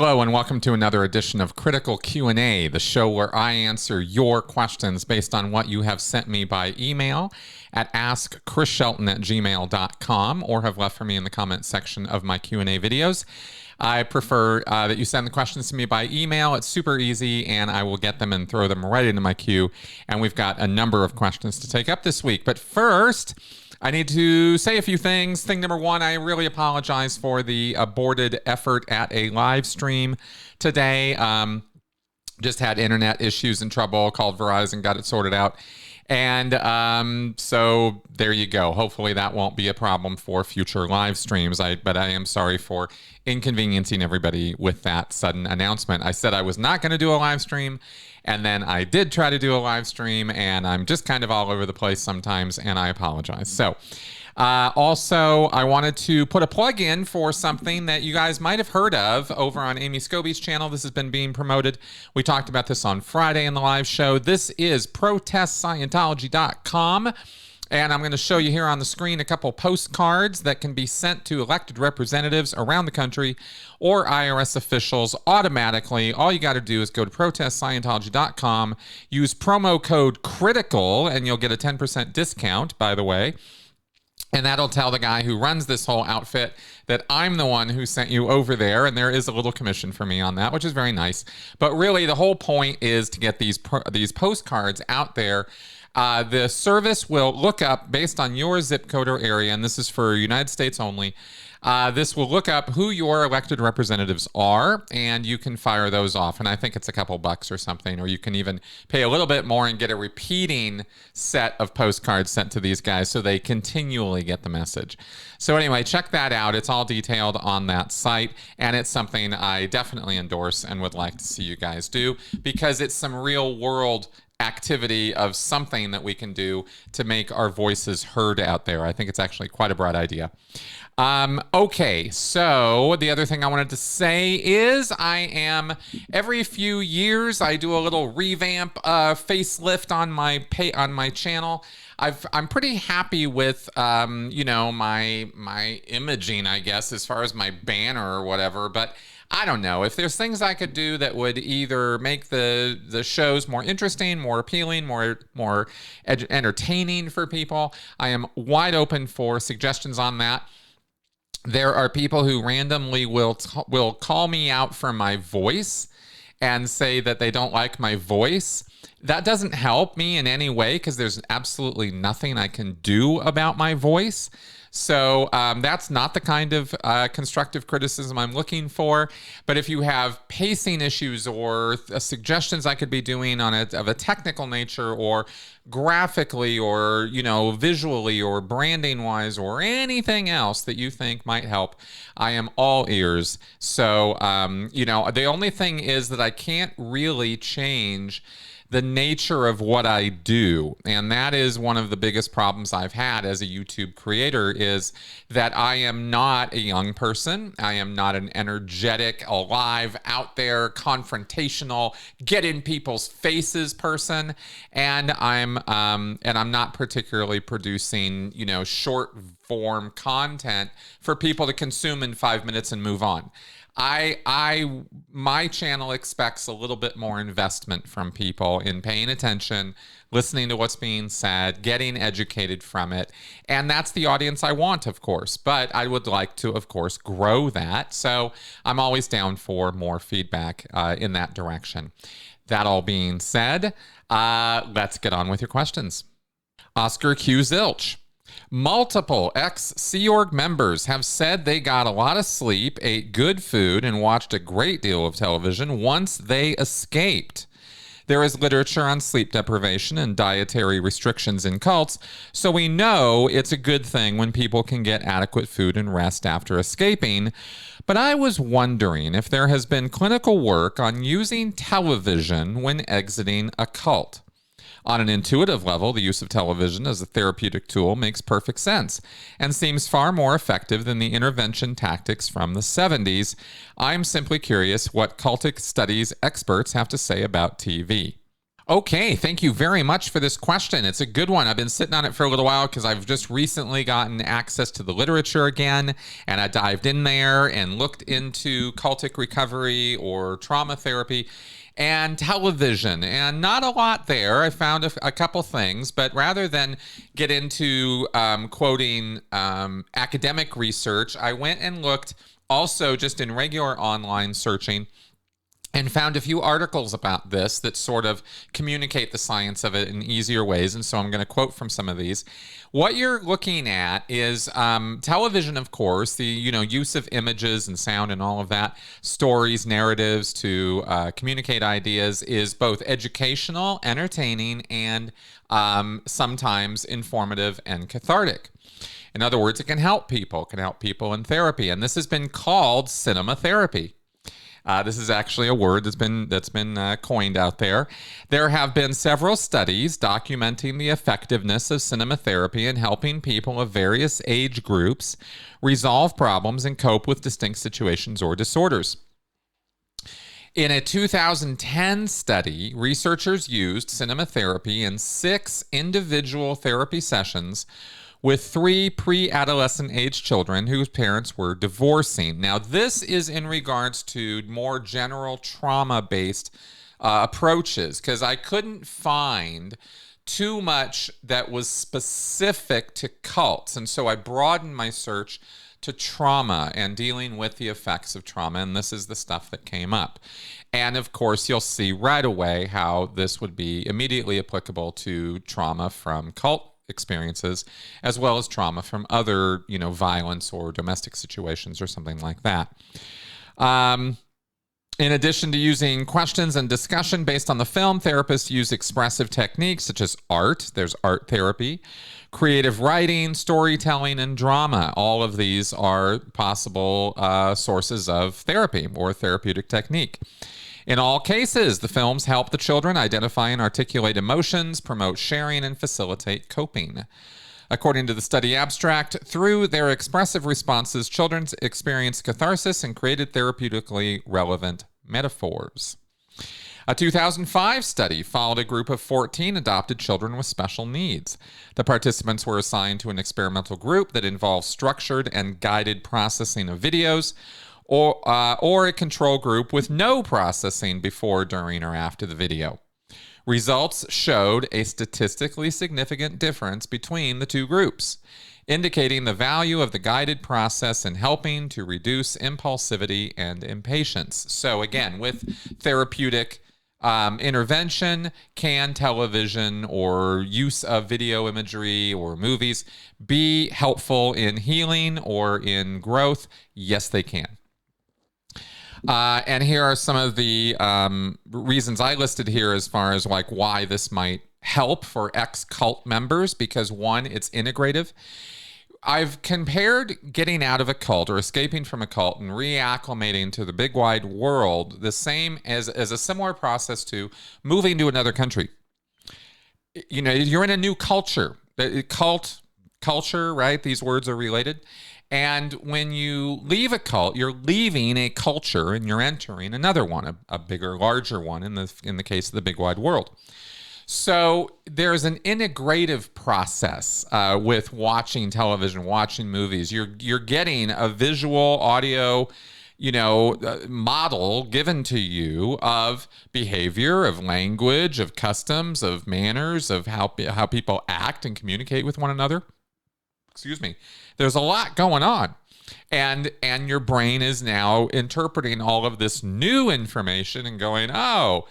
Hello and welcome to another edition of Critical Q&A, the show where I answer your questions based on what you have sent me by email at AskChrisShelton@gmail.com or have left for me in the comment section of my Q&A videos. I prefer that you send the questions to me by email. It's super easy, and I will get them and throw them right into my queue. And we've got a number of questions to take up this week. But first, I need to say a few things. Thing number one, I really apologize for the aborted effort at a live stream today. Just had internet issues and trouble, called Verizon, got it sorted out. And so there you go. Hopefully that won't be a problem for future live streams. But I am sorry for inconveniencing everybody with that sudden announcement. I said I was not going to do a live stream, and then I did try to do a live stream, and I'm just kind of all over the place sometimes, and I apologize. So also, I wanted to put a plug in for something that you guys might have heard of over on Amy Scobie's channel. This has been being promoted. We talked about this on Friday in the live show. This is ProtestScientology.com. And I'm going to show you here on the screen a couple postcards that can be sent to elected representatives around the country or IRS officials automatically. All you got to do is go to ProtestScientology.com, use promo code CRITICAL, and you'll get a 10% discount, by the way. And that'll tell the guy who runs this whole outfit that I'm the one who sent you over there, and there is a little commission for me on that, which is very nice. But really, the whole point is to get these postcards out there. The service will look up, based on your zip code or area, and this is for United States only, this will look up who your elected representatives are, and you can fire those off. And I think it's a couple bucks or something, or you can even pay a little bit more and get a repeating set of postcards sent to these guys so they continually get the message. So anyway, check that out. It's all detailed on that site, and it's something I definitely endorse and would like to see you guys do, because it's some real world activity of something that we can do to make our voices heard out there. I think it's actually quite a bright idea. Okay, so the other thing I wanted to say is every few years I do a little revamp facelift on my channel. I'm pretty happy with my imaging, I guess, as far as my banner or whatever, but I don't know. If there's things I could do that would either make the shows more interesting, more appealing, more entertaining for people, I am wide open for suggestions on that. There are people who randomly will call me out for my voice and say that they don't like my voice. That doesn't help me in any way, because there's absolutely nothing I can do about my voice. So that's not the kind of constructive criticism I'm looking for. But if you have pacing issues or suggestions I could be doing of a technical nature, or graphically, or visually, or branding wise, or anything else that you think might help, I am all ears. So the only thing is that I can't really change the nature of what I do. And that is one of the biggest problems I've had as a YouTube creator, is that I am not a young person. I am not an energetic, alive, out there, confrontational, get in people's faces person. And I'm not particularly producing, short form content for people to consume in 5 minutes and move on. My channel expects a little bit more investment from people in paying attention, listening to what's being said, getting educated from it. And that's the audience I want, of course. But I would like to, of course, grow that. So I'm always down for more feedback in that direction. That all being said, let's get on with your questions. Oscar Q. Zilch. Multiple ex-Sea Org members have said they got a lot of sleep, ate good food, and watched a great deal of television once they escaped. There is literature on sleep deprivation and dietary restrictions in cults, so we know it's a good thing when people can get adequate food and rest after escaping. But I was wondering if there has been clinical work on using television when exiting a cult. On an intuitive level, the use of television as a therapeutic tool makes perfect sense and seems far more effective than the intervention tactics from the 70s. I'm simply curious what cultic studies experts have to say about TV. Okay, thank you very much for this question. It's a good one. I've been sitting on it for a little while because I've just recently gotten access to the literature again, and I dived in there and looked into cultic recovery or trauma therapy and television, and not a lot there. I found a couple things, but rather than get into quoting academic research, I went and looked also just in regular online searching and found a few articles about this that sort of communicate the science of it in easier ways. And so I'm going to quote from some of these. What you're looking at is television, of course, the use of images and sound and all of that, stories, narratives to communicate ideas is both educational, entertaining, and sometimes informative and cathartic. In other words, it can help people in therapy. And this has been called cinema therapy. This is actually a word that's been coined out there. There have been several studies documenting the effectiveness of cinema therapy in helping people of various age groups resolve problems and cope with distinct situations or disorders. In a 2010 study, researchers used cinema therapy in 6 individual therapy sessions with 3 pre-adolescent age children whose parents were divorcing. Now, this is in regards to more general trauma-based approaches, because I couldn't find too much that was specific to cults. And so I broadened my search to trauma and dealing with the effects of trauma, and this is the stuff that came up. And of course, you'll see right away how this would be immediately applicable to trauma from cult experiences, as well as trauma from other, violence or domestic situations or something like that. In addition to using questions and discussion based on the film, therapists use expressive techniques such as art. There's art therapy, creative writing, storytelling, and drama. All of these are possible sources of therapy or therapeutic technique. In all cases, the films help the children identify and articulate emotions, promote sharing, and facilitate coping. According to the study abstract, through their expressive responses, children experienced catharsis and created therapeutically relevant metaphors. A 2005 study followed a group of 14 adopted children with special needs. The participants were assigned to an experimental group that involved structured and guided processing of videos, or a control group with no processing before, during, or after the video. Results showed a statistically significant difference between the two groups, indicating the value of the guided process in helping to reduce impulsivity and impatience. So again, with therapeutic intervention, can television or use of video imagery or movies be helpful in healing or in growth? Yes, they can. And here are some of the reasons I listed here as far as like why this might help for ex-cult members, because one, it's integrative. I've compared getting out of a cult or escaping from a cult and reacclimating to the big wide world the same as a similar process to moving to another country. You're in a new culture. Cult, culture, right? These words are related. And when you leave a cult, you're leaving a culture and you're entering another one, a bigger, larger one in the case of the big wide world. So there's an integrative process with watching television, watching movies. You're getting a visual, audio, model given to you of behavior, of language, of customs, of manners, of how people act and communicate with one another. Excuse me. There's a lot going on. And your brain is now interpreting all of this new information and going, oh,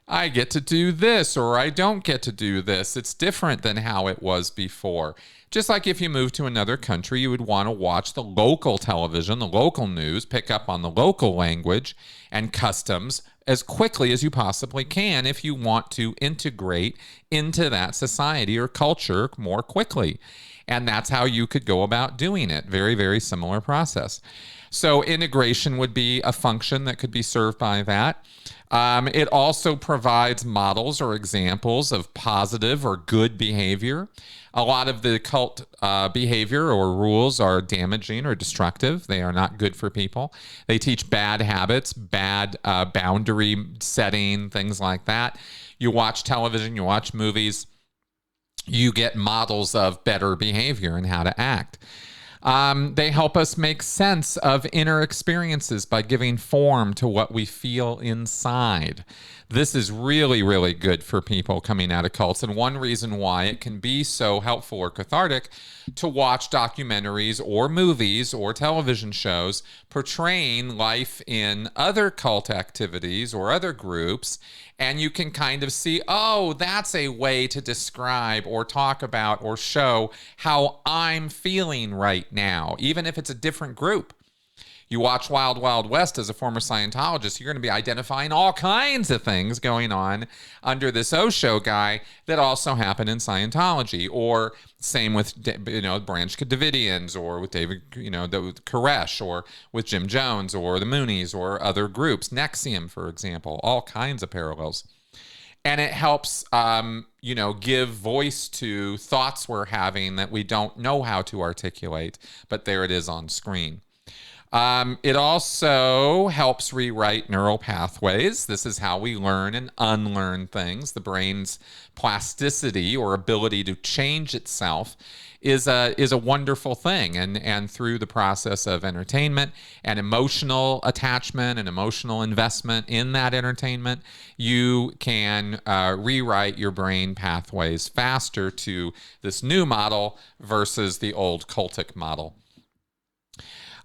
I get to do this or I don't get to do this. It's different than how it was before. Just like if you move to another country, you would want to watch the local television, the local news, pick up on the local language and customs as quickly as you possibly can if you want to integrate into that society or culture more quickly. And that's how you could go about doing it. Very, very similar process. So integration would be a function that could be served by that. It also provides models or examples of positive or good behavior. A lot of the cult behavior or rules are damaging or destructive. They are not good for people. They teach bad habits, bad boundary setting, things like that. You watch television, you watch movies, you get models of better behavior and how to act. They help us make sense of inner experiences by giving form to what we feel inside. This is really, really good for people coming out of cults. And one reason why it can be so helpful or cathartic to watch documentaries or movies or television shows portraying life in other cult activities or other groups. And you can kind of see, oh, that's a way to describe or talk about or show how I'm feeling right now, even if it's a different group. You watch Wild Wild West as a former Scientologist, you're going to be identifying all kinds of things going on under this Osho guy that also happen in Scientology. Or same with, Branch Davidians, or with David, with Koresh, or with Jim Jones, or the Moonies, or other groups, Nexium, for example, all kinds of parallels. And it helps, give voice to thoughts we're having that we don't know how to articulate, but there it is on screen. It also helps rewrite neural pathways. This is how we learn and unlearn things. The brain's plasticity or ability to change itself is a wonderful thing. And through the process of entertainment and emotional attachment and emotional investment in that entertainment, you can rewrite your brain pathways faster to this new model versus the old cultic model.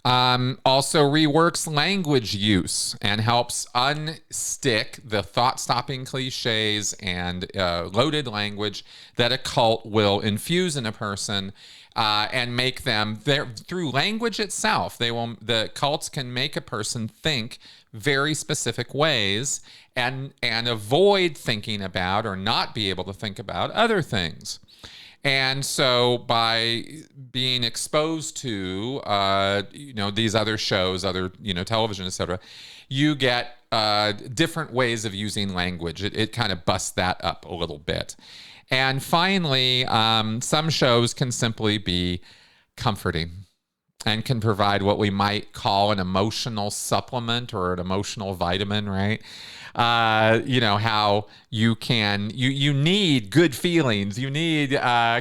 Also reworks language use and helps unstick the thought-stopping cliches and loaded language that a cult will infuse in a person and make them, through language itself, the cults can make a person think very specific ways and avoid thinking about or not be able to think about other things. And so by being exposed to, these other shows, other, television, etc., you get different ways of using language. It kind of busts that up a little bit. And finally, some shows can simply be comforting and can provide what we might call an emotional supplement or an emotional vitamin, right? How you need good feelings, you need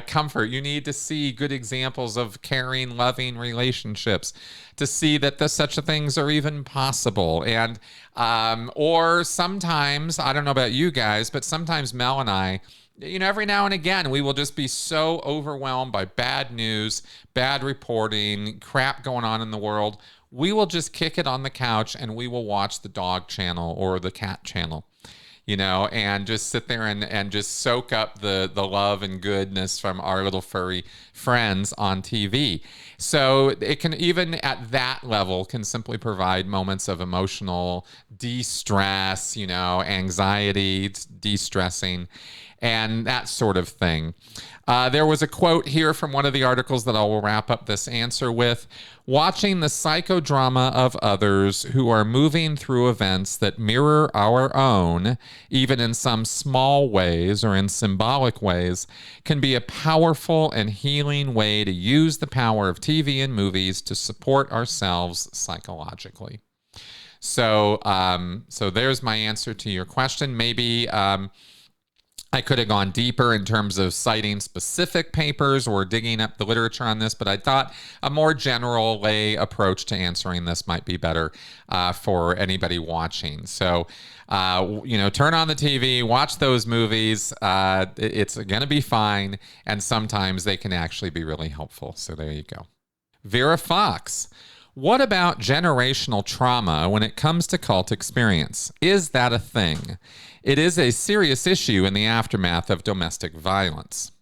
comfort, you need to see good examples of caring, loving relationships, to see that such things are even possible. And or sometimes, I don't know about you guys, but sometimes Mel and I, every now and again, we will just be so overwhelmed by bad news, bad reporting, crap going on in the world. We will just kick it on the couch and we will watch the dog channel or the cat channel, and just sit there and just soak up the love and goodness from our little furry friends on TV. So it can, even at that level, can simply provide moments of emotional de-stress, anxiety, de-stressing, and that sort of thing. There was a quote here from one of the articles that I will wrap up this answer with. Watching the psychodrama of others who are moving through events that mirror our own, even in some small ways or in symbolic ways, can be a powerful and healing way to use the power of TV and movies to support ourselves psychologically. So there's my answer to your question. Maybe I could have gone deeper in terms of citing specific papers or digging up the literature on this, but I thought a more general lay approach to answering this might be better for anybody watching. So, turn on the TV, watch those movies. It's going to be fine, and sometimes they can actually be really helpful. So there you go. Vera Fox. What about generational trauma when it comes to cult experience? Is that a thing? It is a serious issue in the aftermath of domestic violence.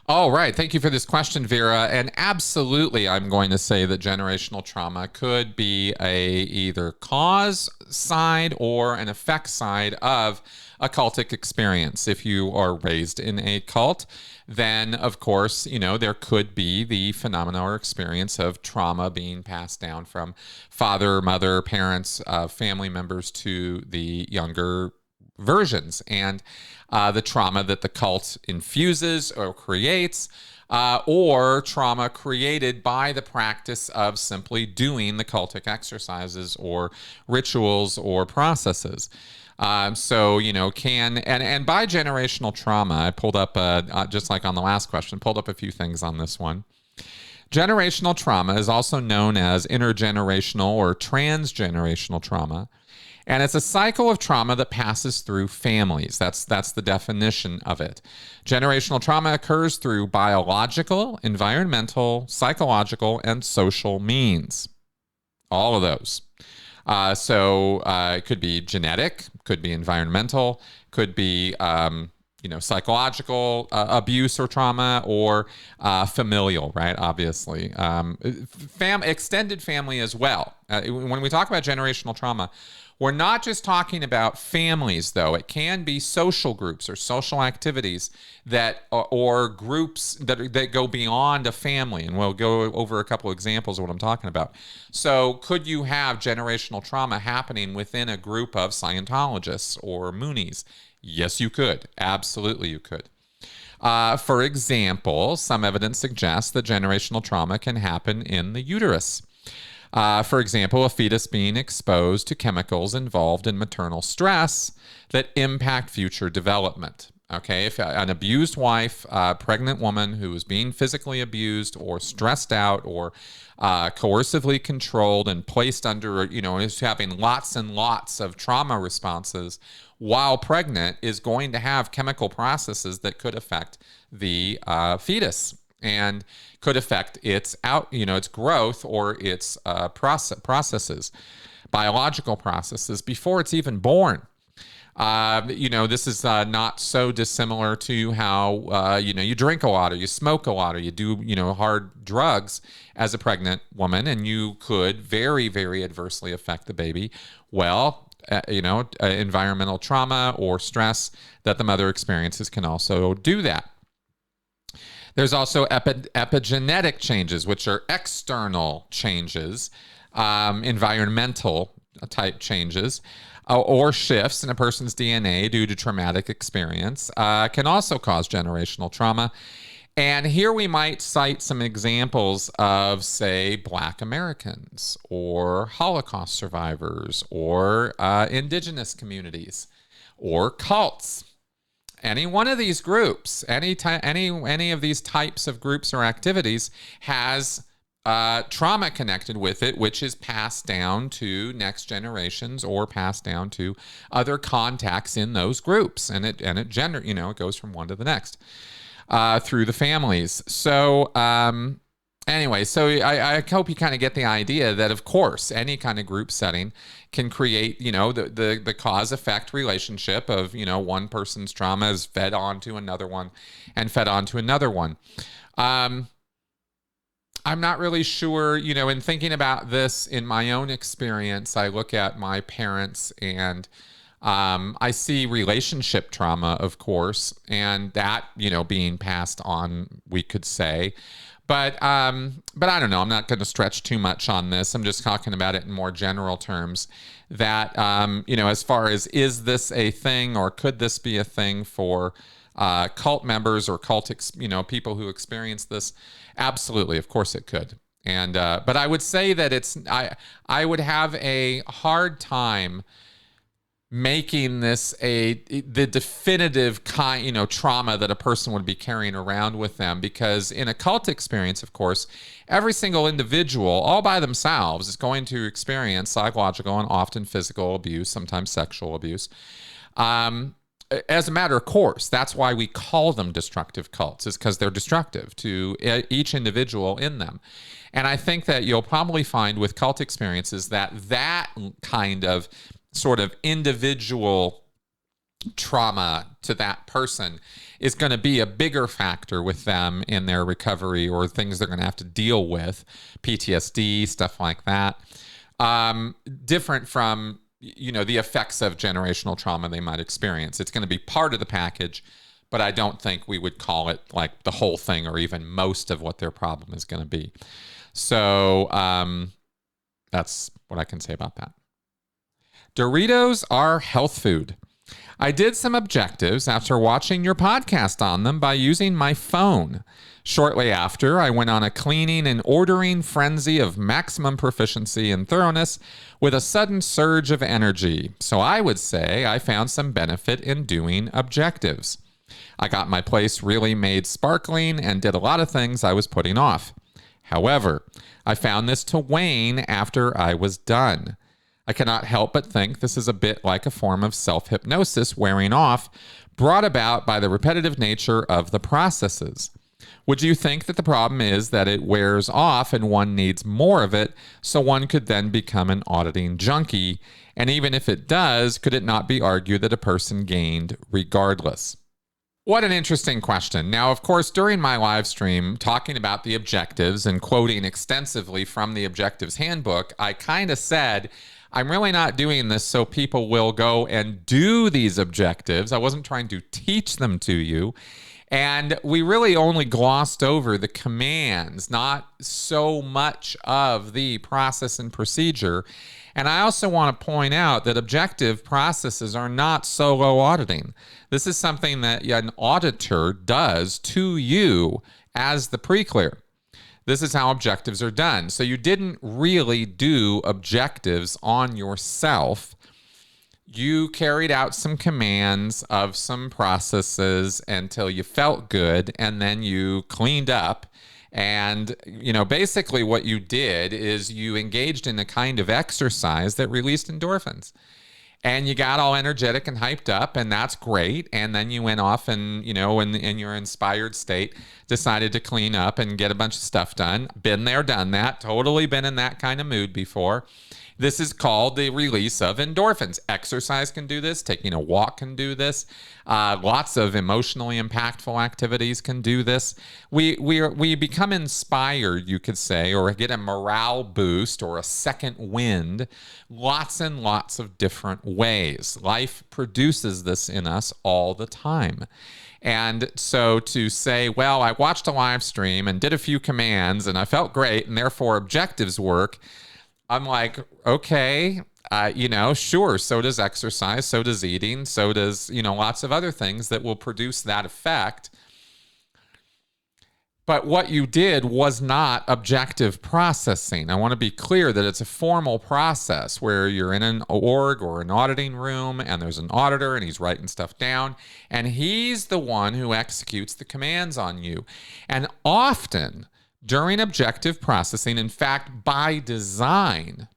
All right. Thank you for this question, Vera. And absolutely, I'm going to say that generational trauma could be a either cause side or an effect side of a cultic experience. If you are raised in a cult, then of course, there could be the phenomena or experience of trauma being passed down from father, mother, parents, family members to the younger versions. And the trauma that the cult infuses or creates, or trauma created by the practice of simply doing the cultic exercises or rituals or processes. So, and by generational trauma, I pulled up, just like on the last question, pulled up a few things on this one. Generational trauma is also known as intergenerational or transgenerational trauma. And it's a cycle of trauma that passes through families. That's the definition of it. Generational trauma occurs through biological, environmental, psychological, and social means. All of those. So it could be genetic, could be environmental, could be psychological abuse or trauma, or familial, right? Obviously, extended family as well. When we talk about generational trauma, we're not just talking about families, though. It can be social groups or social activities or groups that go beyond a family. And we'll go over a couple examples of what I'm talking about. So could you have generational trauma happening within a group of Scientologists or Moonies? Yes, you could. Absolutely, you could. For example, some evidence suggests that generational trauma can happen in the uterus. For example, a fetus being exposed to chemicals involved in maternal stress that impact future development. Okay, if an abused wife, pregnant woman who is being physically abused or stressed out or coercively controlled and placed under, is having lots and lots of trauma responses while pregnant, is going to have chemical processes that could affect the fetus and could affect its its growth or its processes, biological processes before it's even born. This is not so dissimilar to how you drink a lot or you smoke a lot or you do hard drugs as a pregnant woman, and you could very, very adversely affect the baby. Well, environmental trauma or stress that the mother experiences can also do that. There's also epigenetic changes, which are external changes, environmental type changes, or shifts in a person's DNA due to traumatic experience, can also cause generational trauma. And here we might cite some examples of, say, Black Americans or Holocaust survivors or indigenous communities or cults. Any one of these groups, any of these types of groups or activities has trauma connected with it, which is passed down to next generations or passed down to other contacts in those groups, and it goes from one to the next through the families. So anyway, so I hope you kind of get the idea that, of course, any kind of group setting can create, the cause-effect relationship of, one person's trauma is fed onto another one and fed onto another one. I'm not really sure, in thinking about this in my own experience, I look at my parents and I see relationship trauma, of course, and that, being passed on, we could say. But I don't know. I'm not going to stretch too much on this. I'm just talking about it in more general terms. That as far as, is this a thing or could this be a thing for cult members or people who experience this? Absolutely, of course it could. And but I would say that I would have a hard time making this the definitive kind, trauma that a person would be carrying around with them, because in a cult experience, of course, every single individual all by themselves is going to experience psychological and often physical abuse, sometimes sexual abuse. As a matter of course, that's why we call them destructive cults, is because they're destructive to each individual in them. And I think that you'll probably find with cult experiences that kind of sort of individual trauma to that person is going to be a bigger factor with them in their recovery, or things they're going to have to deal with, PTSD, stuff like that. Different from, the effects of generational trauma they might experience. It's going to be part of the package, but I don't think we would call it like the whole thing or even most of what their problem is going to be. So that's what I can say about that. Doritos are health food. I did some objectives after watching your podcast on them by using my phone. Shortly after, I went on a cleaning and ordering frenzy of maximum proficiency and thoroughness with a sudden surge of energy. So I would say I found some benefit in doing objectives. I got my place really made sparkling and did a lot of things I was putting off. However, I found this to wane after I was done. I cannot help but think this is a bit like a form of self-hypnosis wearing off, brought about by the repetitive nature of the processes. Would you think that the problem is that it wears off and one needs more of it, so one could then become an auditing junkie? And even if it does, could it not be argued that a person gained regardless? What an interesting question. Now, of course, during my live stream, talking about the objectives and quoting extensively from the Objectives Handbook, I kind of said, I'm really not doing this so people will go and do these objectives. I wasn't trying to teach them to you. And we really only glossed over the commands, not so much of the process and procedure. And I also want to point out that objective processes are not solo auditing. This is something that an auditor does to you as the pre-clear. This is how objectives are done. So you didn't really do objectives on yourself. You carried out some commands of some processes until you felt good, and then you cleaned up. And, basically what you did is you engaged in a kind of exercise that released endorphins. And you got all energetic and hyped up, and that's great. And then you went off and, in your inspired state, decided to clean up and get a bunch of stuff done. Been there, done that. Totally been in that kind of mood before. This is called the release of endorphins. Exercise can do this. Taking a walk can do this. Lots of emotionally impactful activities can do this. We become inspired, you could say, or get a morale boost or a second wind. Lots and lots of different ways. Life produces this in us all the time. And so to say, well, I watched a live stream and did a few commands and I felt great and therefore objectives work, I'm like, okay, sure, so does exercise, so does eating, so does, lots of other things that will produce that effect. But what you did was not objective processing. I want to be clear that it's a formal process where you're in an org or an auditing room and there's an auditor and he's writing stuff down and he's the one who executes the commands on you. And often during objective processing, in fact, by design,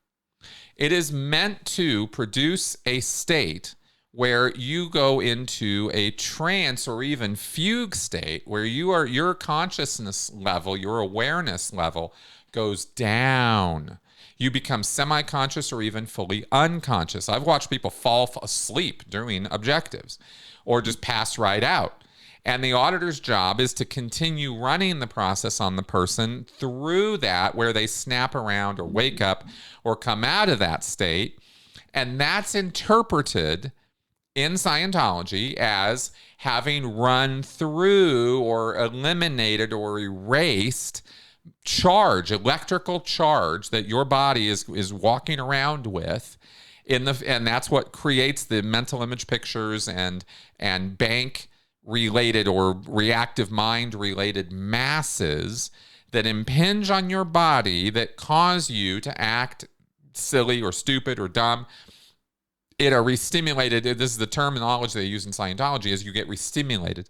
it is meant to produce a state where you go into a trance or even fugue state where your consciousness level, your awareness level goes down. You become semi-conscious or even fully unconscious. I've watched people fall asleep during objectives or just pass right out. And the auditor's job is to continue running the process on the person through that, where they snap around or wake up or come out of that state. And that's interpreted in Scientology as having run through or eliminated or erased electrical charge that your body is walking around with. And that's what creates the mental image pictures and bank related or reactive mind related masses that impinge on your body that cause you to act silly or stupid or dumb. It are restimulated. This is the terminology they use in Scientology, is you get restimulated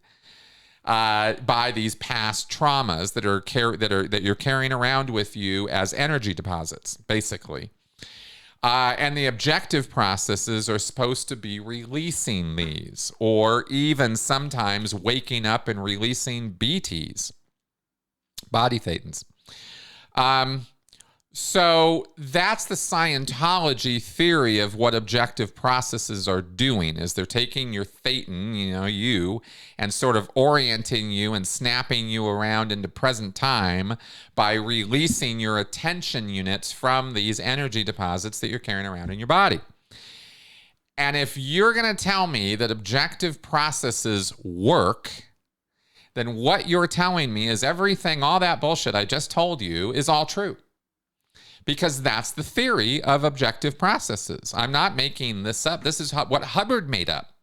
by these past traumas that you're carrying around with you as energy deposits, basically. And the objective processes are supposed to be releasing these, or even sometimes waking up and releasing BTs, body thetans. So that's the Scientology theory of what objective processes are doing, is they're taking your thetan, you, and sort of orienting you and snapping you around into present time by releasing your attention units from these energy deposits that you're carrying around in your body. And if you're going to tell me that objective processes work, then what you're telling me is everything, all that bullshit I just told you is all true. Because that's the theory of objective processes. I'm not making this up. This is what Hubbard made up.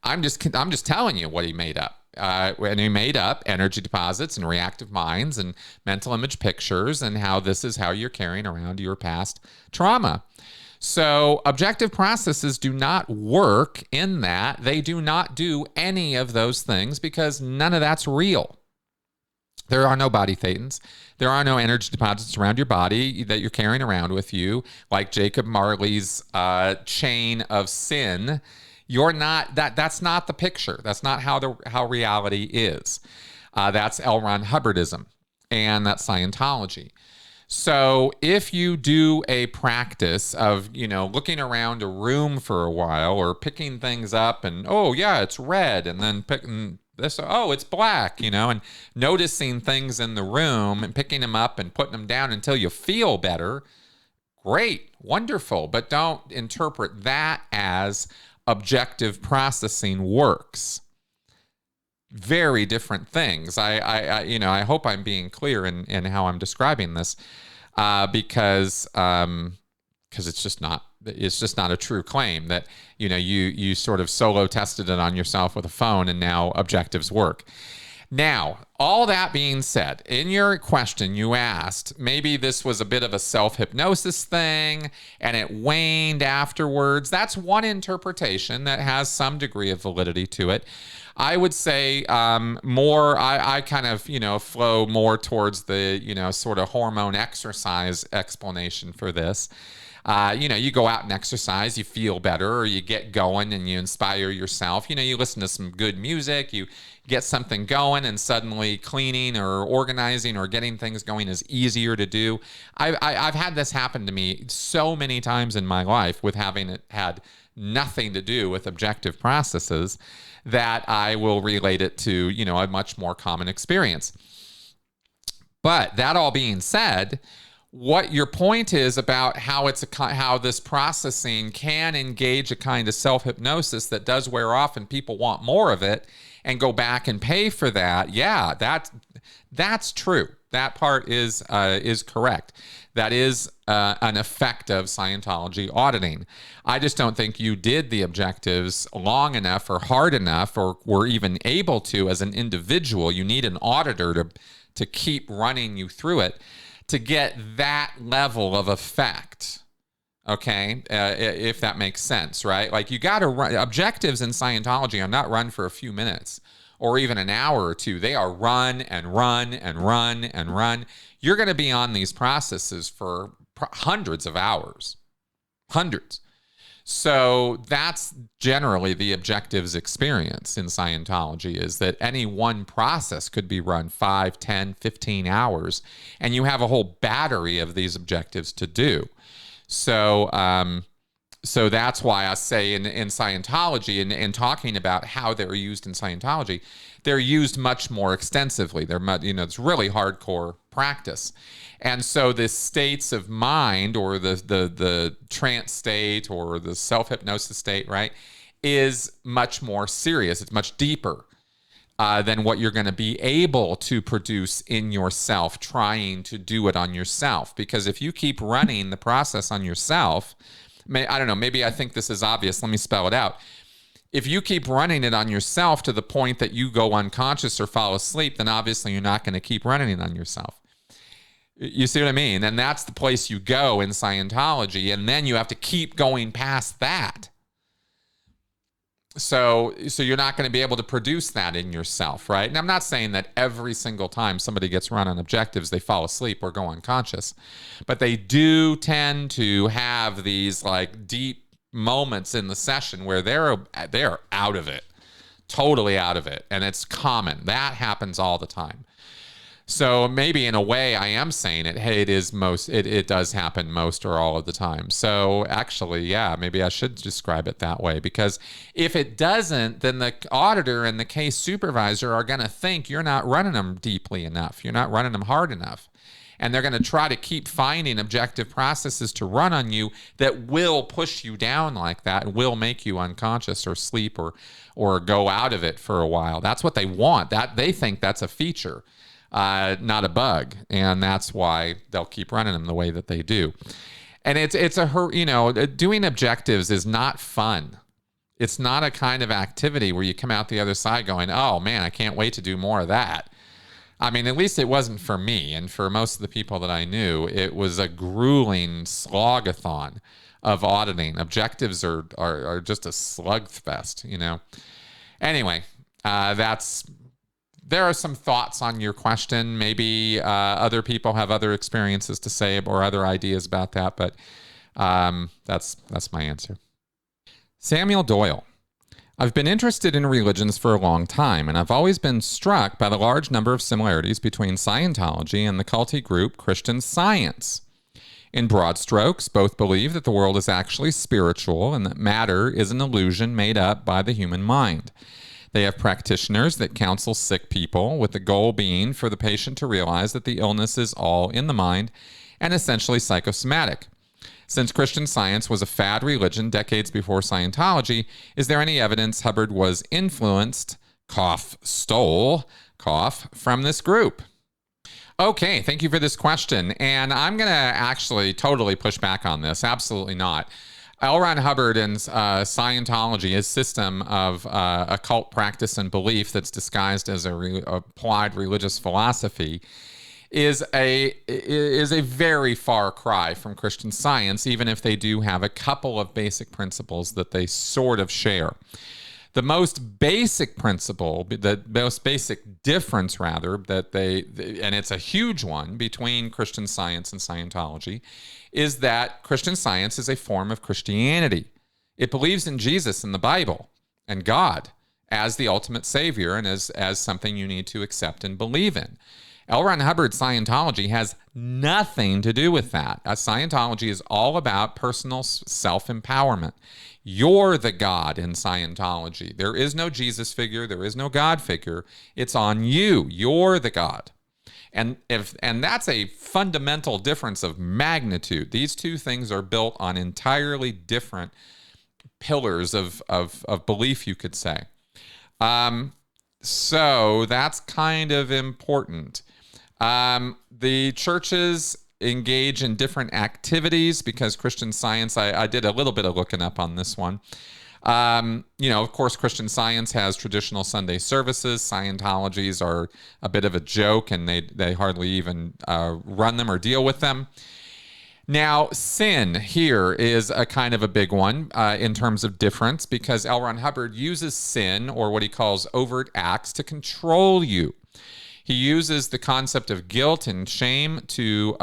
I'm just telling you what he made up. And he made up energy deposits and reactive minds and mental image pictures, and how this is how you're carrying around your past trauma. So objective processes do not work in that. They do not do any of those things because none of that's real. There are no body thetans. There are no energy deposits around your body that you're carrying around with you, like Jacob Marley's chain of sin. You're not that. That's not the picture. That's not how reality is. That's L. Ron Hubbardism, and that's Scientology. So if you do a practice of, looking around a room for a while, or picking things up and, oh yeah, it's red, and then picking this, oh, it's black, and noticing things in the room and picking them up and putting them down until you feel better, great, wonderful. But don't interpret that as objective processing works. Very different things. I hope I'm being clear in how I'm describing this, because it's just not a true claim that you sort of solo tested it on yourself with a phone and now objectives work. Now, all that being said, in your question you asked, maybe this was a bit of a self-hypnosis thing and it waned afterwards. That's one interpretation that has some degree of validity to it. I would say I kind of, flow more towards the, sort of hormone exercise explanation for this. You go out and exercise, you feel better, or you get going and you inspire yourself. You listen to some good music, you get something going, and suddenly cleaning or organizing or getting things going is easier to do. I've had this happen to me so many times in my life with having it had nothing to do with objective processes, that I will relate it to, a much more common experience. But that all being said, what your point is about how how this processing can engage a kind of self-hypnosis that does wear off and people want more of it and go back and pay for that. Yeah, that's true. That part is correct. That is an effect of Scientology auditing. I just don't think you did the objectives long enough or hard enough, or were even able to as an individual. You need an auditor to keep running you through it to get that level of effect. Okay, if that makes sense, right? Like, you got to run objectives in Scientology are not run for a few minutes or even an hour or two. They are run and run and run and run. You're going to be on these processes for hundreds of hours, hundreds. So that's generally the objectives experience in Scientology, is that any one process could be run 5, 10, 15 hours, and you have a whole battery of these objectives to do. So that's why I say in Scientology, and talking about how they're used in Scientology, they're used much more extensively. They're it's really hardcore practice. And so the states of mind, or the trance state, or the self-hypnosis state, right, is much more serious. It's much deeper than what you're going to be able to produce in yourself, trying to do it on yourself. Because if you keep running the process on yourself, I don't know, maybe I think this is obvious. Let me spell it out. If you keep running it on yourself to the point that you go unconscious or fall asleep, then obviously you're not going to keep running it on yourself. You see what I mean? And that's the place you go in Scientology, and then you have to keep going past that. So you're not going to be able to produce that in yourself, right? And I'm not saying that every single time somebody gets run on objectives, they fall asleep or go unconscious, but they do tend to have these like deep moments in the session where they're out of it, totally out of it. And it's common. That happens all the time. So maybe in a way I am saying it, hey, it does happen most or all of the time. So actually, yeah, maybe I should describe it that way, because if it doesn't, then the auditor and the case supervisor are going to think you're not running them deeply enough. You're not running them hard enough. And they're going to try to keep finding objective processes to run on you that will push you down like that and will make you unconscious or sleep or go out of it for a while. That's what they want. That they think that's a feature, not a bug, and that's why they'll keep running them the way that they do. And doing objectives is not fun. It's not a kind of activity where you come out the other side going, oh man, I can't wait to do more of that. I mean, at least it wasn't for me, and for most of the people that I knew, it was a grueling slogathon of auditing. Objectives are just a slugfest, you know. Anyway, there are some thoughts on your question. Maybe other people have other experiences to say or other ideas about that, but that's my answer. Samuel Doyle. I've been interested in religions for a long time, and I've always been struck by the large number of similarities between Scientology and the culty group Christian Science. In broad strokes, both believe that the world is actually spiritual and that matter is an illusion made up by the human mind. They have practitioners that counsel sick people, with the goal being for the patient to realize that the illness is all in the mind and essentially psychosomatic. Since Christian Science was a fad religion decades before Scientology, is there any evidence Hubbard was influenced, stole, from this group? Okay, thank you for this question. And I'm going to actually totally push back on this. Absolutely not. L. Ron Hubbard and Scientology, his system of occult practice and belief that's disguised as applied religious philosophy, is a very far cry from Christian Science, even if they do have a couple of basic principles that they sort of share. The most basic principle, the most basic difference, rather, that and it's a huge one between Christian Science and Scientology, is that Christian Science is a form of Christianity. It believes in Jesus and the Bible and God as the ultimate savior and as something you need to accept and believe in. L. Ron Hubbard's Scientology has nothing to do with that. Scientology is all about personal self-empowerment. You're the God in Scientology. There is no Jesus figure. There is no God figure. It's on you. You're the God. And that's a fundamental difference of magnitude. These two things are built on entirely different pillars of belief, you could say. So that's kind of important. The churches engage in different activities because Christian Science, I did a little bit of looking up on this one. Of course, Christian Science has traditional Sunday services. Scientologies are a bit of a joke, and they hardly even run them or deal with them. Now, sin here is a kind of a big one in terms of difference, because L. Ron Hubbard uses sin, or what he calls overt acts, to control you. He uses the concept of guilt and shame to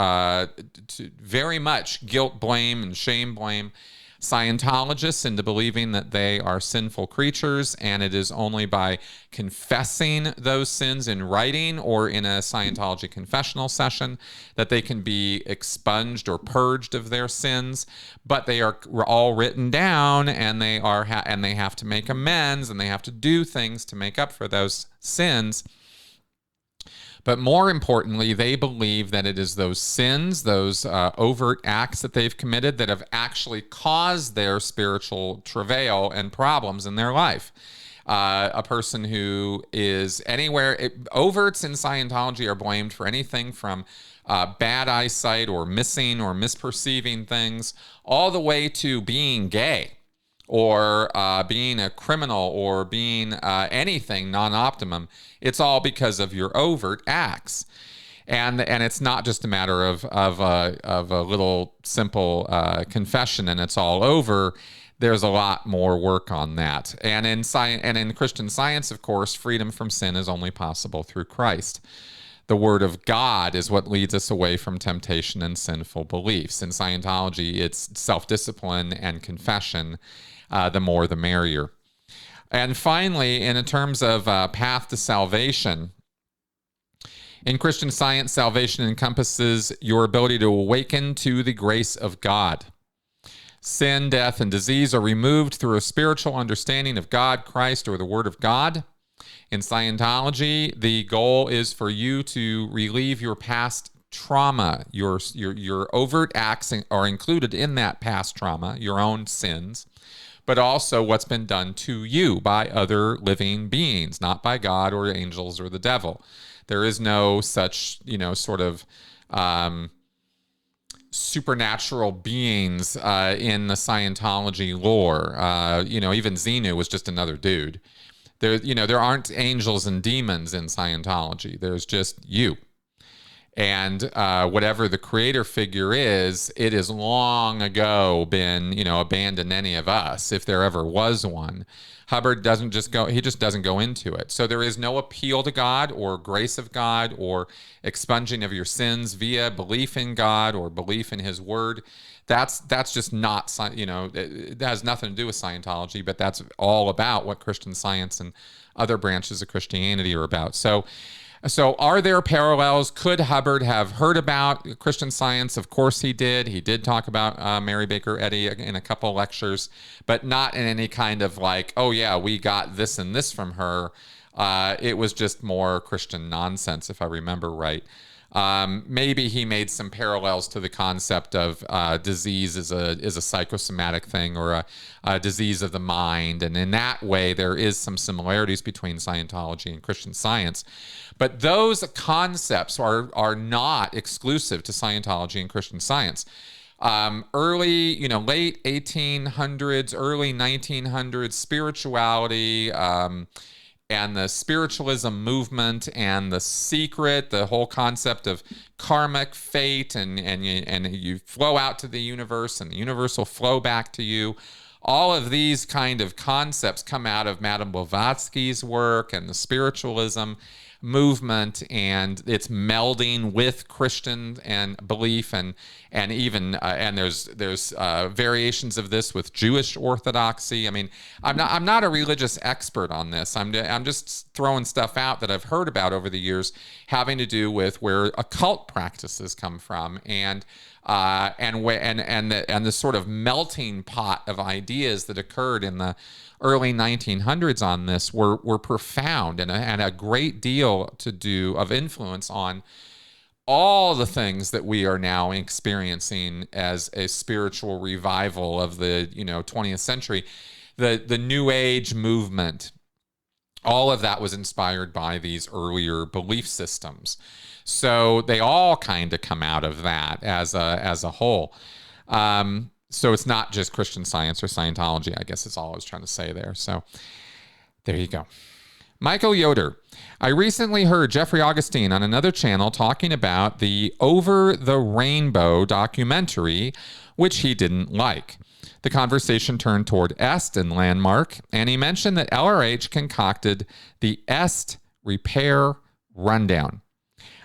very much guilt blame and shame blame Scientologists into believing that they are sinful creatures, and it is only by confessing those sins in writing or in a Scientology confessional session that they can be expunged or purged of their sins. But they are all written down, and they have to make amends, and they have to do things to make up for those sins. But more importantly, they believe that it is those sins, those overt acts that they've committed, that have actually caused their spiritual travail and problems in their life. A person who is overts in Scientology are blamed for anything from bad eyesight or missing or misperceiving things, all the way to being gay, or being a criminal, or being anything non-optimum. It's all because of your overt acts. And it's not just a matter of a little simple confession and it's all over. There's a lot more work on that. And in Christian Science, of course, freedom from sin is only possible through Christ. The Word of God is what leads us away from temptation and sinful beliefs. In Scientology, it's self-discipline and confession. The more, the merrier. And finally, in terms of path to salvation, In Christian Science, salvation encompasses your ability to awaken to the grace of God. Sin, death, and disease are removed through a spiritual understanding of God, Christ, or the Word of God. In Scientology, the goal is for you to relieve your past trauma. Your overt acts are included in that past trauma, your own sins, but also what's been done to you by other living beings, not by God or angels or the devil. There is no such, sort of supernatural beings in the Scientology lore. Even Xenu was just another dude. There aren't angels and demons in Scientology. There's just you. And whatever the creator figure is, it has long ago been, abandoned any of us, if there ever was one. Hubbard he just doesn't go into it. So there is no appeal to God or grace of God or expunging of your sins via belief in God or belief in his word. That's just not, it has nothing to do with Scientology, but that's all about what Christian Science and other branches of Christianity are about. So are there parallels? Could Hubbard have heard about Christian Science? Of course he did. He did talk about Mary Baker Eddy in a couple of lectures, but not in any kind of like, oh yeah, we got this and this from her. It was just more Christian nonsense, if I remember right. Maybe he made some parallels to the concept of disease is a psychosomatic thing or a disease of the mind, and in that way there is some similarities between Scientology and Christian Science. But those concepts are not exclusive to Scientology and Christian Science. Late 1800s, early 1900s, spirituality, and the spiritualism movement and the secret, the whole concept of karmic fate, and you flow out to the universe and the universe will flow back to you. All of these kind of concepts come out of Madame Blavatsky's work and the spiritualism movement, and it's melding with Christian and belief, and even there's variations of this with Jewish orthodoxy. I mean, I'm not a religious expert on this. I'm just throwing stuff out that I've heard about over the years, having to do with where occult practices come from, and the sort of melting pot of ideas that occurred in the early 1900s on this were profound and a great deal to do of influence on all the things that we are now experiencing as a spiritual revival of the 20th century. The New Age movement, all of that was inspired by these earlier belief systems. So they all kind of come out of that as a whole. So it's not just Christian Science or Scientology, I guess is all I was trying to say there. So there you go. Michael Yoder. I recently heard Jeffrey Augustine on another channel talking about the Over the Rainbow documentary, which he didn't like. The conversation turned toward EST and Landmark, and he mentioned that LRH concocted the EST Repair Rundown.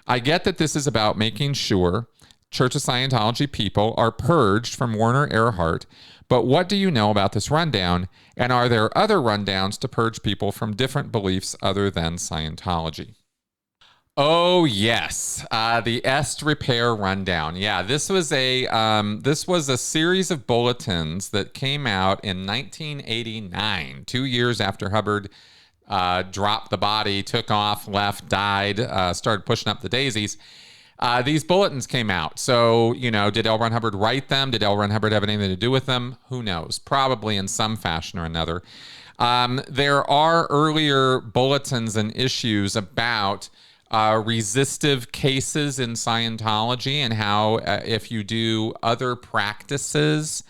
I get that this is about making sure Church of Scientology people are purged from Werner Erhard, but what do you know about this rundown, and are there other rundowns to purge people from different beliefs other than Scientology? Oh yes, the EST Repair Rundown. Yeah, this was a series of bulletins that came out in 1989, 2 years after Hubbard dropped the body, took off, left, died, started pushing up the daisies. These bulletins came out. So, did L. Ron Hubbard write them? Did L. Ron Hubbard have anything to do with them? Who knows? Probably in some fashion or another. There are earlier bulletins and issues about resistive cases in Scientology and how if you do other practices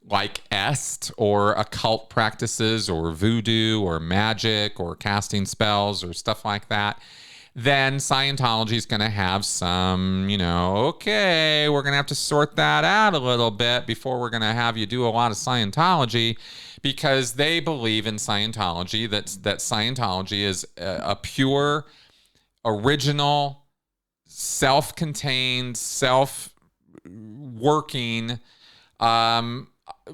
like EST or occult practices or voodoo or magic or casting spells or stuff like that, then Scientology is going to have some, okay, we're going to have to sort that out a little bit before we're going to have you do a lot of Scientology, because they believe in Scientology that Scientology is a pure, original, self-contained, self-working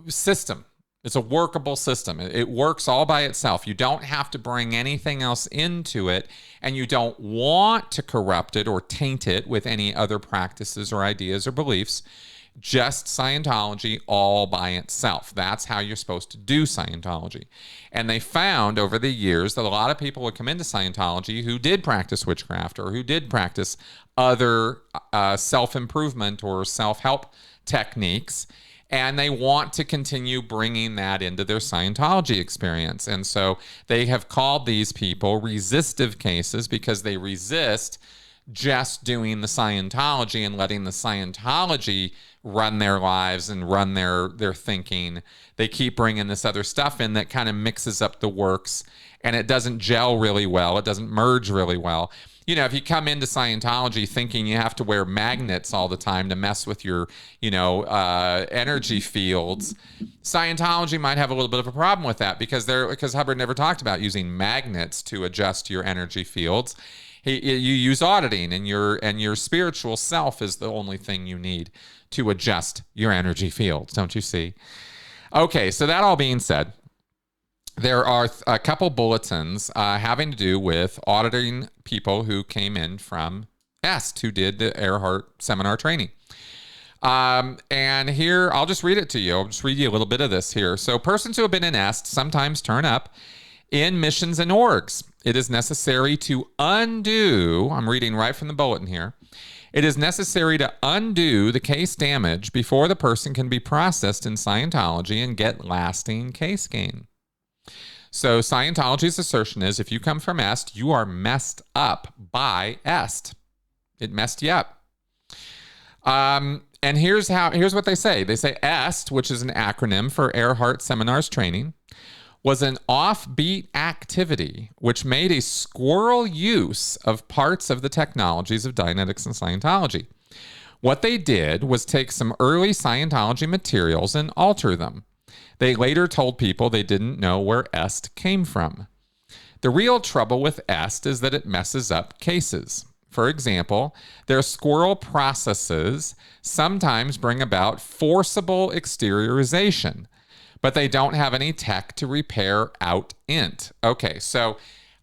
system. It's a workable system. It works all by itself. You don't have to bring anything else into it, and you don't want to corrupt it or taint it with any other practices or ideas or beliefs. Just Scientology all by itself. That's how you're supposed to do Scientology. And they found over the years that a lot of people would come into Scientology who did practice witchcraft or who did practice other self-improvement or self-help techniques, and they want to continue bringing that into their Scientology experience. And so they have called these people resistive cases because they resist just doing the Scientology and letting the Scientology run their lives and run their thinking. They keep bringing this other stuff in that kind of mixes up the works, and it doesn't gel really well. It doesn't merge really well. You know, if you come into Scientology thinking you have to wear magnets all the time to mess with your, energy fields, Scientology might have a little bit of a problem with that because Hubbard never talked about using magnets to adjust your energy fields. You use auditing, and your spiritual self is the only thing you need to adjust your energy fields. Don't you see? Okay, so that all being said, there are a couple bulletins having to do with auditing people who came in from EST, who did the Earhart seminar training. And here, I'll just read it to you. I'll just read you a little bit of this here. So persons who have been in EST sometimes turn up in missions and orgs. It is necessary to undo, I'm reading right from the bulletin here, it is necessary to undo the case damage before the person can be processed in Scientology and get lasting case gain. So Scientology's assertion is if you come from EST, you are messed up by EST. It messed you up. And here's what they say. They say EST, which is an acronym for Earhart Seminars Training, was an offbeat activity which made a squirrel use of parts of the technologies of Dianetics and Scientology. What they did was take some early Scientology materials and alter them. They later told people they didn't know where EST came from. The real trouble with EST is that it messes up cases. For example, their squirrel processes sometimes bring about forcible exteriorization, but they don't have any tech to repair out int. Okay, so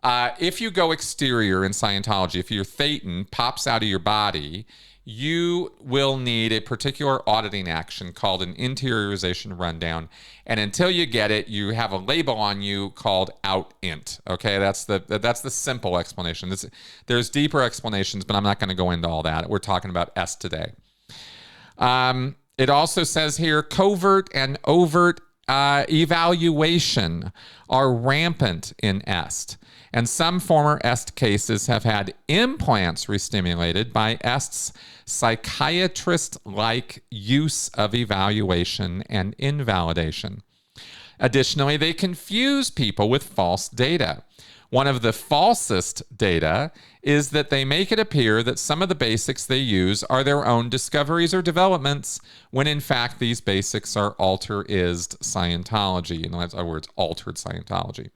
if you go exterior in Scientology, if your thetan pops out of your body, you will need a particular auditing action called an interiorization rundown. And until you get it, you have a label on you called out int. Okay, that's the simple explanation. There's deeper explanations, but I'm not going to go into all that. We're talking about EST today. It also says here, covert and overt evaluation are rampant in EST, and some former EST cases have had implants restimulated by EST's psychiatrist-like use of evaluation and invalidation. Additionally, they confuse people with false data. One of the falsest data is that they make it appear that some of the basics they use are their own discoveries or developments, when in fact these basics are altered Scientology. In other words, altered Scientology.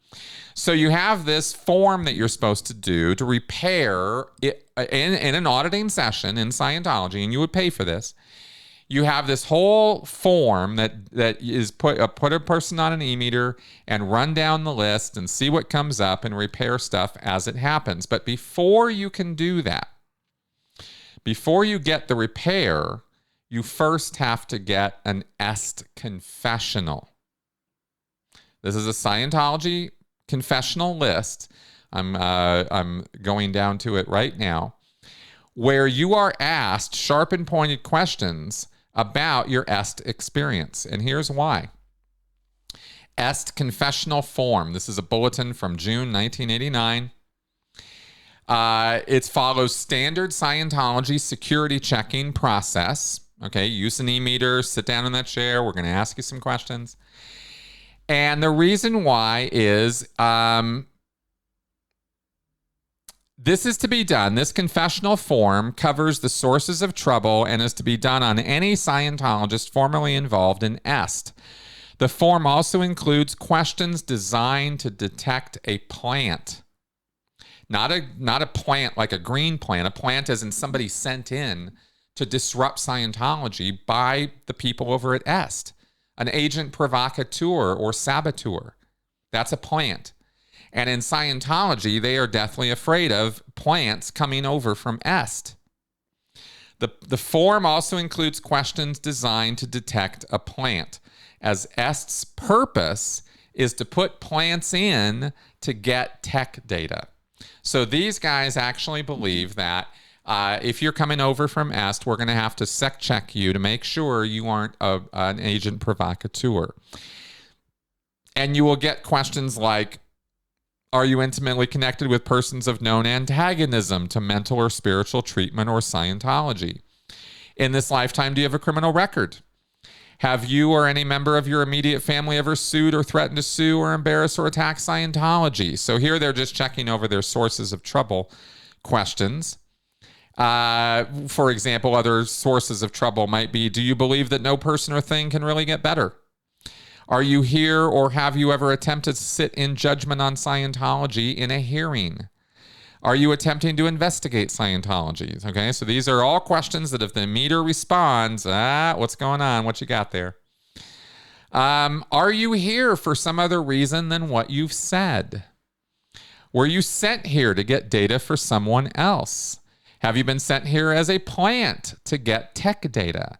So you have this form that you're supposed to do to repair it in an auditing session in Scientology, and you would pay for this. You have this whole form that is put a person on an e-meter and run down the list and see what comes up and repair stuff as it happens. But before you can do that, before you get the repair, you first have to get an EST confessional. This is a Scientology confessional list. I'm going down to it right now, where you are asked sharp and pointed questions about your EST experience. And here's why. EST confessional form. This is a bulletin from June 1989. It follows standard Scientology security checking process. Okay, use an e-meter, sit down in that chair. We're going to ask you some questions. And the reason why is this is to be done. This confessional form covers the sources of trouble and is to be done on any Scientologist formerly involved in EST. The form also includes questions designed to detect a plant. Not a plant like a green plant. A plant as in somebody sent in to disrupt Scientology by the people over at EST. an agent provocateur or saboteur. That's a plant. And in Scientology, they are deathly afraid of plants coming over from EST. The form also includes questions designed to detect a plant, as EST's purpose is to put plants in to get tech data. So these guys actually believe that if you're coming over from EST, we're going to have to sec check you to make sure you aren't an agent provocateur. And you will get questions like, are you intimately connected with persons of known antagonism to mental or spiritual treatment or Scientology? In this lifetime, do you have a criminal record? Have you or any member of your immediate family ever sued or threatened to sue or embarrass or attack Scientology? So here they're just checking over their sources of trouble questions. For example, other sources of trouble might be, do you believe that no person or thing can really get better? Are you here or have you ever attempted to sit in judgment on Scientology in a hearing? Are you attempting to investigate Scientology? Okay, so these are all questions that if the meter responds, what's going on? What you got there? Are you here for some other reason than what you've said? Were you sent here to get data for someone else? Have you been sent here as a plant to get tech data?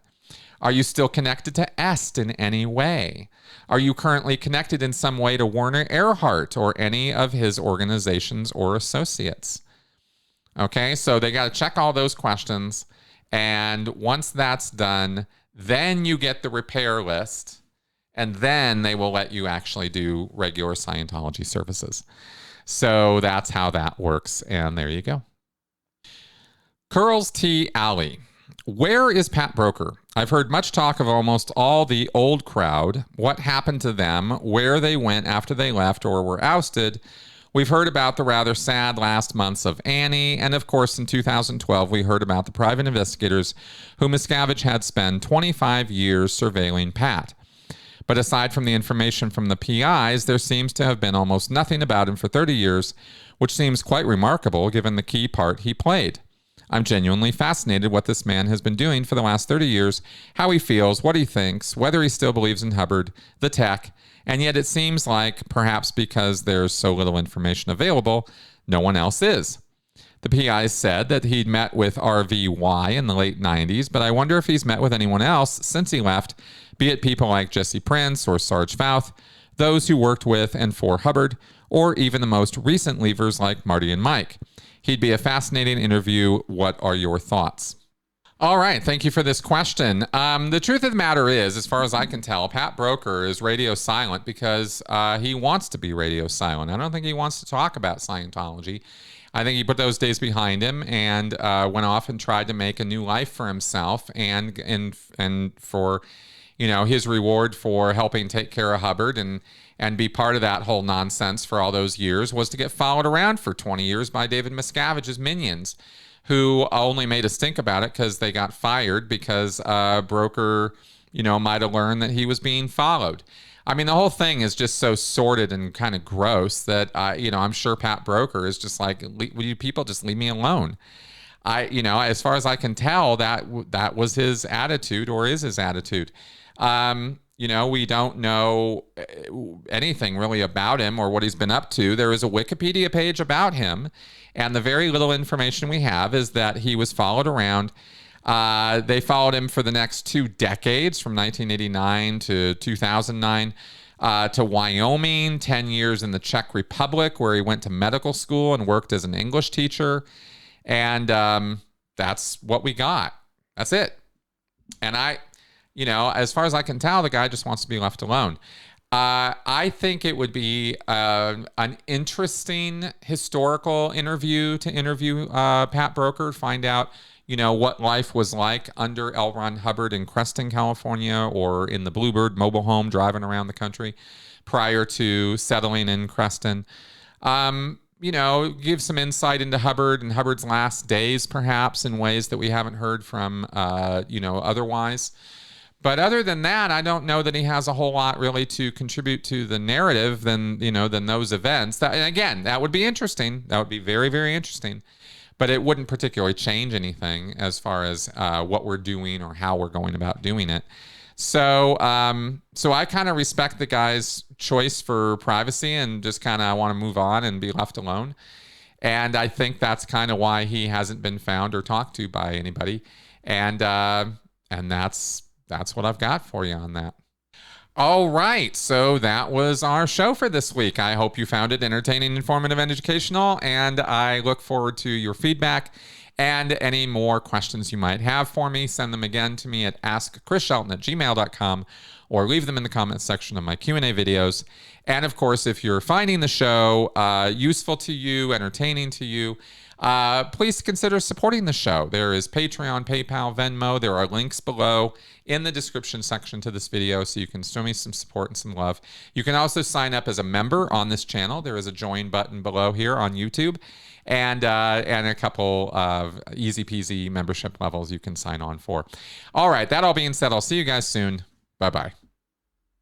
Are you still connected to EST in any way? Are you currently connected in some way to Werner Erhard or any of his organizations or associates? Okay, so they got to check all those questions. And once that's done, then you get the repair list. And then they will let you actually do regular Scientology services. So that's how that works. And there you go. Curls T. Alley. Where is Pat Broker? I've heard much talk of almost all the old crowd. What happened to them? Where they went after they left or were ousted? We've heard about the rather sad last months of Annie. And of course, in 2012, we heard about the private investigators who Miscavige had spent 25 years surveilling Pat. But aside from the information from the PIs, there seems to have been almost nothing about him for 30 years, which seems quite remarkable given the key part he played. I'm genuinely fascinated what this man has been doing for the last 30 years, how he feels, what he thinks, whether he still believes in Hubbard, the tech, and yet it seems like, perhaps because there's so little information available, no one else is. The PI said that he'd met with RVY in the late 90s, but I wonder if he's met with anyone else since he left, be it people like Jesse Prince or Sarge Fouth, those who worked with and for Hubbard, or even the most recent leavers like Marty and Mike. He'd be a fascinating interview. What are your thoughts? All right. Thank you for this question. The truth of the matter is, as far as I can tell, Pat Broker is radio silent because he wants to be radio silent. I don't think he wants to talk about Scientology. I think he put those days behind him and went off and tried to make a new life for himself and for, his reward for helping take care of Hubbard and be part of that whole nonsense for all those years was to get followed around for 20 years by David Miscavige's minions, who only made us think about it because they got fired because Broker, might have learned that he was being followed. I mean, the whole thing is just so sordid and kind of gross that, I'm sure Pat Broker is just like, will you people just leave me alone? As far as I can tell, that was his attitude or is his attitude. We don't know anything really about him or what he's been up to. There is a Wikipedia page about him, and the very little information we have is that he was followed around. They followed him for the next 2 decades, from 1989 to 2009, to Wyoming, 10 years in the Czech Republic, where he went to medical school and worked as an English teacher. And that's what we got. That's it. And as far as I can tell, the guy just wants to be left alone. I think it would be an interesting historical interview to interview Pat Broker, find out, what life was like under L. Ron Hubbard in Creston, California, or in the Bluebird mobile home driving around the country prior to settling in Creston. Give some insight into Hubbard and Hubbard's last days, perhaps, in ways that we haven't heard from, otherwise. But other than that, I don't know that he has a whole lot really to contribute to the narrative than those events. That would be interesting. That would be very, very interesting. But it wouldn't particularly change anything as far as what we're doing or how we're going about doing it. So, so I kind of respect the guy's choice for privacy and just kind of want to move on and be left alone. And I think that's kind of why he hasn't been found or talked to by anybody. And that's what I've got for you on that. All right, so that was our show for this week. I hope you found it entertaining, informative, and educational, and I look forward to your feedback and any more questions you might have for me. Send them again to me at AskChrisShelton@gmail.com or leave them in the comments section of my Q&A videos. And of course, if you're finding the show useful to you, entertaining to you, please consider supporting the show. There is Patreon, PayPal, Venmo. There are links below in the description section to this video, so you can show me some support and some love. You can also sign up as a member on this channel. There is a join button below here on YouTube, and a couple of easy peasy membership levels you can sign on for. All right, that all being said, I'll see you guys soon. Bye-bye.